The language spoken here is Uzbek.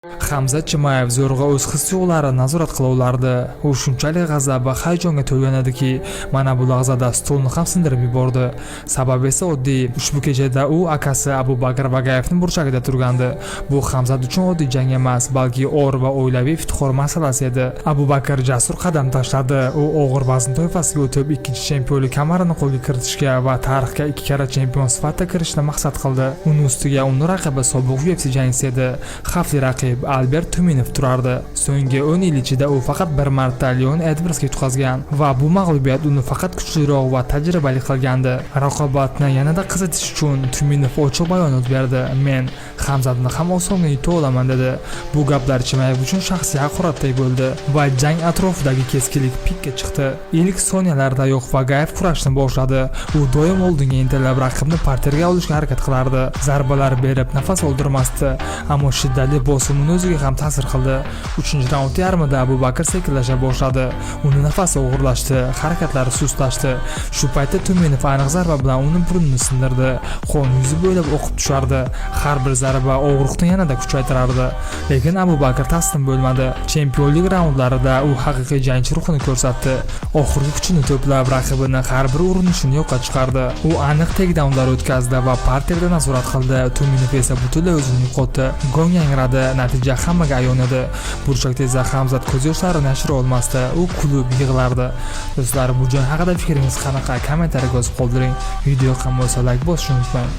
Hamza Chimayev zo'rg'a o'z his-tuyg'ularini nazorat qila olardi. U shunchalik g'azab va hayajonga to'lgan ediki, mana bu lahzada stolni ham sindirib yubordi. Sababi esa oddiy. Ushbu kechada u akasi Abu Bakr Bagayevning burchagida turgandi. Bu Hamza uchun oddiy jang emas, balki or va oilaviy iftixor masalasi edi. Abu Bakr jasur qadam tashladi. U og'ir vazn toifasiga o'tib, ikkinchi chempionlik kamarini qo'lga kiritishga va tarixga 2 karra chempion sifatida kirishni maqsad qildi. Uning ustiga uning raqibi sobiq UFC jangchisi edi. Xavfli raqib Albert Tuminov turardi. So'nggi 10 yil ichida u faqat bir marta Leon Edwardsga yutqazgan va bu mag'lubiyat uni faqat kuchliroq va tajribali qilgandi. Raqobatni yanada qizitish uchun Tuminov ochiq bayonot berdi. Men Hamzani ham osonga yuta olaman dedi. Bu gaplar Chimayev uchun shaxsiy haqoratday bo'ldi va jang atrofidagi keskinlik pikka chiqdi. Ilk soniyalardayoq Bagayev kurashni boshladi. U doim oldinga intilib raqibni parterga olishga harakat qilardi. Zarbalar berib nafas oldirmasdi, ammo shiddatli bosim uni o'ziga ham ta'sir qildi. 3-raund yarmida Abu Bakr sekinlasha boshladi. Uni nafasi og'irlashdi, harakatlari sustlashdi. Shu paytda Tuminov aniq zarba bilan uni burnini sindirdi. Qo'l yuzi bo'ylab o'qib tushardi. Har bir zarba og'riqni yanada kuchaytirardi. Lekin Abu Bakr taslim bo'lmadi. Chempionlik raundlarida u haqiqiy jangchi ruhini ko'rsatdi. Oxirgi kuchini to'plab raqibini har bir urinishini yo'qqa chiqardi. U aniq takedownlar o'tkazdi va parterda nazorat qildi. Tuminov esa butunlay o'zini yo'qotdi. Gong yangradi. Natija hammaga ayon edi. Burchakda esa Hamzat ko'z yoshlarini yashira olmasdi. U kulib yig'lardi. Do'stlar, bu jang haqida fikringiz qanaqa? Kommentariyaga yozib qoldiring. Video yoqqan bo'lsa like bosishni unutmang.